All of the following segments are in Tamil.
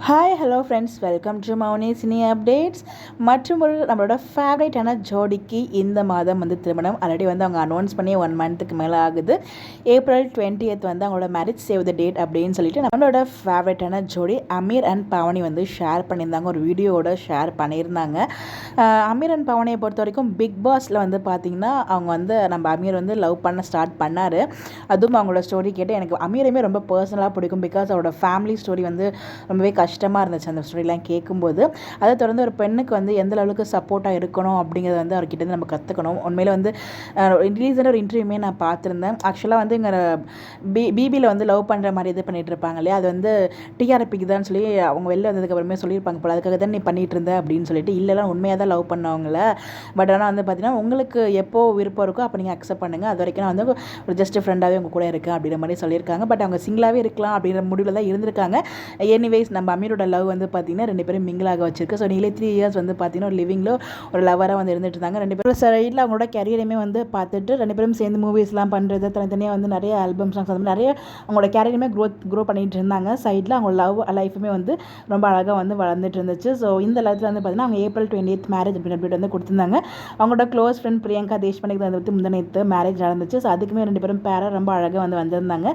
Hi hello friends, welcome to Mouni cine updates. மற்றும் ஒரு நம்மளோட ஃபேவரேட்டான ஜோடிக்கு இந்த மாதம் வந்து திருமணம். ஆல்ரெடி வந்து அவங்க அனௌன்ஸ் பண்ணி 1 மந்த்துக்கு மேலே ஆகுது. ஏப்ரல் 20th வந்து அவங்களோட மேரேஜ் சேவ் த டேட் அப்படின்னு சொல்லிட்டு நம்மளோட ஃபேவரேட்டான ஜோடி அமீர் அண்ட் பவனி வந்து ஷேர் பண்ணியிருந்தாங்க. ஒரு வீடியோவோட ஷேர் பண்ணியிருந்தாங்க. அமீர் அண்ட் பவனியை பொறுத்த வரைக்கும் பிக் பாஸில் வந்து பார்த்திங்கன்னா அவங்க வந்து நம்ம அமீர் வந்து லவ் பண்ண ஸ்டார்ட் பண்ணார். அதுவும் அவங்களோட ஸ்டோரி கேட்டு எனக்கு அமீரையுமே ரொம்ப பர்சனலாக பிடிக்கும். பிகாஸ் அவரோட ஃபேமிலி ஸ்டோரி வந்து ரொம்பவே கஷ்டமாக இருந்துச்சு அந்த ஸ்டோரிலாம் கேட்கும்போது. அதை தொடர்ந்து ஒரு பெண்ணுக்கு வந்து எந்த அளவுக்கு சப்போர்ட்டாக இருக்கணும் அப்படிங்கிறத வந்து அவர்கிட்ட நம்ம கற்றுக்கணும். உண்மையில் வந்து ரீசனாக ஒரு இன்டர்வியூமே நான் பார்த்துருந்தேன். ஆக்சுவலாக வந்து இங்கே பிபியில் வந்து லவ் பண்ணுற மாதிரி இது பண்ணிகிட்டு இருப்பாங்க இல்லையா, அது வந்து டிஆர்பிக்கு தான் சொல்லி அவங்க வெளில வந்ததுக்கப்புறமே சொல்லியிருப்பாங்க போல. அதுக்காக தான் நீ பண்ணிகிட்டு இருந்த அப்படின்னு சொல்லிட்டு. இல்லைலாம் உண்மையாக தான் லவ் பண்ணவங்கள. பட் ஆனால் வந்து பார்த்தீங்கன்னா உங்களுக்கு எப்போ விருப்பம் இருக்கோ அப்போ நீங்கள் அக்செப்ட் பண்ணுங்கள். அது வரைக்கும் நான் வந்து ஒரு ஜஸ்ட் ஃப்ரெண்டாகவே உங்கள் கூட இருக்கேன் அப்படிங்கிற மாதிரி சொல்லியிருக்காங்க. பட் அவங்க சிங்கிளாகவே இருக்கலாம் அப்படிங்கிற முடிவில் தான் இருந்திருக்காங்க. எனிவேஸ் நம்ம அமீரோட லவ் வந்து பார்த்தீங்கன்னா 2 பேரும் மிங்கிளாக வச்சிருக்கு. ஸோ நீங்களே 3 இயர்ஸ் வந்து பார்த்தீங்கன்னா ஒரு லிவிங்கில் ஒரு லவராக வந்து இருந்துட்டு இருந்தாங்க. 2 பேரும் சைடில் அவங்களோட கேரியரையுமே வந்து பார்த்துட்டு 2 பேரும் சேர்ந்து மூவிஸ்லாம் பண்ணுறது, தனித்தனியாக வந்து நிறைய ஆல்பம் சாங்ஸ் அந்த நிறைய அவங்களோட கேரியருமே க்ரோ பண்ணிட்டு இருந்தாங்க. சைடில் அவங்க லவ் லைஃபுமே வந்து ரொம்ப அழகாக வந்து வளர்ந்துட்டு இருந்துச்சு. ஸோ இந்த லவத்தில் வந்து பார்த்தீங்கன்னா அவங்க ஏப்ரல் 20th மேரேஜ் அப்படின்னு அப்டேட் வந்து கொடுத்துருந்தாங்க. அவங்களோட க்ளோஸ் ஃப்ரெண்ட் பிரியங்கா தேஷ்பாண்டேக்கு வந்து முந்தினத்து மேரேஜ் நடந்துச்சு. ஸோ அதுக்குமே 2 பேரும் பேராக ரொம்ப அழகாக வந்து வந்திருந்தாங்க.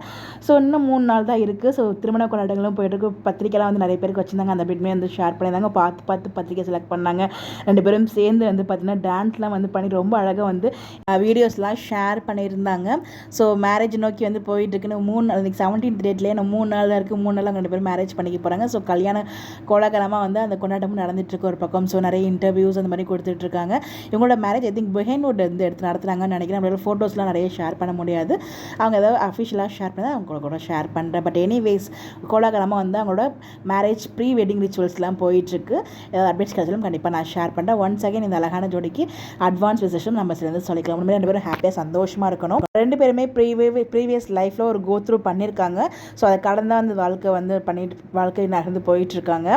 ஸோ இன்னும் 3 நாள் தான் இருக்குது. ஸோ திருமண கொண்டாட்டங்களும் போயிட்டு பத்திரிக்கைலாம் வந்து நிறைய பேருக்கு வச்சுருந்தாங்க. அந்த அப்டேட்மே வந்து ஷேர் பண்ணியிருந்தாங்க. பார்த்து பத்திரிக்கை செலக்ட் பண்ணாங்க. 2 பேரும் சேர்ந்து வந்து பார்த்தீங்கன்னா டான்ஸ்லாம் வந்து பண்ணி ரொம்ப அழகாக வந்து வீடியோஸ்லாம் ஷேர் பண்ணியிருந்தாங்க. ஸோ மேரேஜ் நோக்கி வந்து போயிட்டுருக்குன்னு 17th டேட்லேயே 3 நாள் தான் இருக்குது. 3 நாள் 2 பேரும் மேரேஜ் பண்ணிக்க போகிறாங்க. ஸோ கல்யாண கோலாகலமாக வந்து அந்த கொண்டாட்டமும் நடந்துட்டுருக்கு ஒரு பக்கம். ஸோ நிறைய இன்டர்வியூஸ் அந்த மாதிரி கொடுத்துட்ருக்காங்க. இவங்களோட மேரேஜ் ஐ திங்க் பிஹைண்ட் வந்து எடுத்து நடத்துகிறாங்கன்னு நினைக்கிறேன். நம்மளோட ஃபோட்டோஸ்லாம் நிறைய ஷேர் பண்ண முடியாது. அவங்க ஏதாவது அஃபிஷியலாக ஷேர் பண்ணால் அவங்க கூட ஷேர் பண்ணுறேன். பட் எனிவேஸ் கோலாகலமாக வந்து அவங்களோட மேரேஜ் ப்ரீ வெட்டிங் ரிச்சுவல்ஸ்லாம் போயிட்டுருக்கு. ஏதாவது அப்டேட்ஸ் கிடைச்சாலும் கண்டிப்பாக நான் ஷேர் பண்ணுறேன். ஒன்ஸ் அகைன் இந்த அழகான ஜோடிக்கு அட்வான்ஸ் விசேஷம் நம்ம சேர்ந்து சொல்லிக்கலாம். உண்மையிலே 2 பேரும் ஹாப்பியாக சந்தோஷமாக இருக்கணும். 2 பேருமே ப்ரீவியஸ் லைஃப்பில் ஒரு கோ த்ரூ பண்ணியிருக்காங்க. ஸோ அதை கடந்த அந்த வாழ்க்கை வந்து வாழ்க்கை நகர்ந்து போயிட்டுருக்காங்க.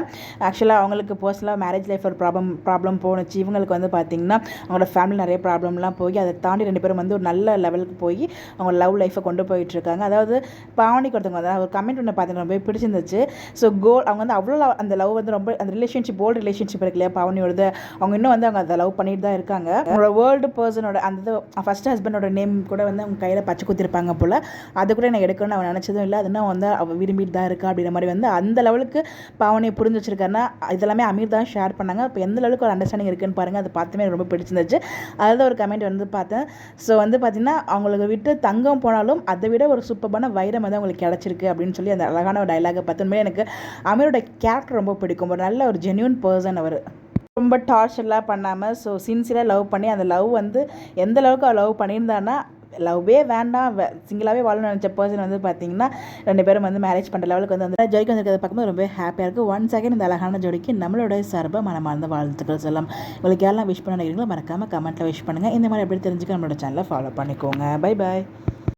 ஆக்சுவலாக அவங்களுக்கு பர்சனலாக மேரேஜ் லைஃப் ஒரு ப்ராப்ளம் போணுச்சு. இவங்களுக்கு வந்து பார்த்திங்கன்னா அவங்களோட ஃபேமிலி நிறைய ப்ராப்ளம்லாம் போய் அதை தாண்டி 2 பேரும் வந்து ஒரு நல்ல லெவலுக்கு போய் அவங்க லவ் லைஃப்பை கொண்டு போயிட்டுருக்காங்க. அதாவது பாவனிக்கு ஒருத்தவங்க அதாவது ஒரு கமெண்ட் ஒன்று பார்த்தீங்கன்னா ரொம்ப பிடிச்சிருந்துச்சு. ஸோ அவங்க வந்து அவ்வளோ அந்த லவ் வந்து ரொம்ப அந்த ரிலேஷன்ஷிப் ஓல்டு ரிலேஷன்ஷிப் இருக்கு இல்லையா பாவனியோட, அவங்க இன்னும் வந்து அவங்க அதை லவ் பண்ணிட்டு தான் இருக்காங்க. அவங்களோட வேர்ல்டு பர்சனோட அந்த ஃபர்ஸ்ட் ஹஸ்பண்டோட நேம் கூட வந்து அவங்க கையில் பச்சை குத்திருப்பாங்க போல். அது கூட நான் எடுக்கணும்னு அவன் நினச்சதும் இல்லை. அதுனா வந்து அவள் விரும்பிட்டு தான் இருக்கா அப்படிங்கிற மாதிரி வந்து அந்த லெவலுக்கு பாவனியை புரிஞ்சு வச்சிருக்காருன்னா இதெல்லாமே அமீர் தான் ஷேர் பண்ணாங்க. இப்போ எந்த அளவுக்கு ஒரு அண்டர்ஸ்டாண்டிங் இருக்குன்னு பாருங்கள். அதை பார்த்துமே ரொம்ப பிடிச்சிருந்துச்சு. அதில் ஒரு கமெண்ட் வந்து பார்த்தேன். ஸோ வந்து பார்த்திங்கன்னா அவங்களுக்கு விட்டு தங்கம் போனாலும் அதை விட ஒரு சூப்பரான வைரம் வந்து அவங்களுக்கு கிடச்சிருக்கு அப்படின்னு சொல்லி அந்த அழகான ஒரு டைலாகை பார்த்துமே எனக்கு அமீரோட கேரக்டர் ரொம்ப பிடிக்கும். ஒரு நல்ல ஒரு ஜென்யூன் பர்சன் அவர். ரொம்ப டார்ச்சர்லாம் பண்ணாமல் ஸோ சின்சியராக லவ் பண்ணி அந்த லவ் வந்து எந்த அளவுக்கு அவர் லவ் பண்ணியிருந்தாருன்னா லவ்வே வேண்டாம் சிங்கிளாகவே வாழணும்னு நினச்ச பர்சன் வந்து பார்த்திங்கன்னா 2 பேரும் வந்து மேரேஜ் பண்ணுற லெவலுக்கு வந்து அந்த ஜோடிக்கு வந்து பார்க்கும்போது ரொம்ப ஹாப்பியாக இருக்குது. ஒன்ஸ் அகைன் இந்த அழகான ஜோடிக்கு நம்மளோட சார்பாக மனமார்ந்த வாழ்த்துக்கள் சொல்லலாம். உங்களுக்கு யாரெல்லாம் விஷ் பண்ண நினைக்கிறீங்களோ மறக்காமல் கமெண்ட்டில் விஷ் பண்ணுங்கள். இந்த மாதிரி எப்படி தெரிஞ்சுக்க நம்மளோட சேனலை ஃபாலோ பண்ணிக்கோங்க. Bye bye.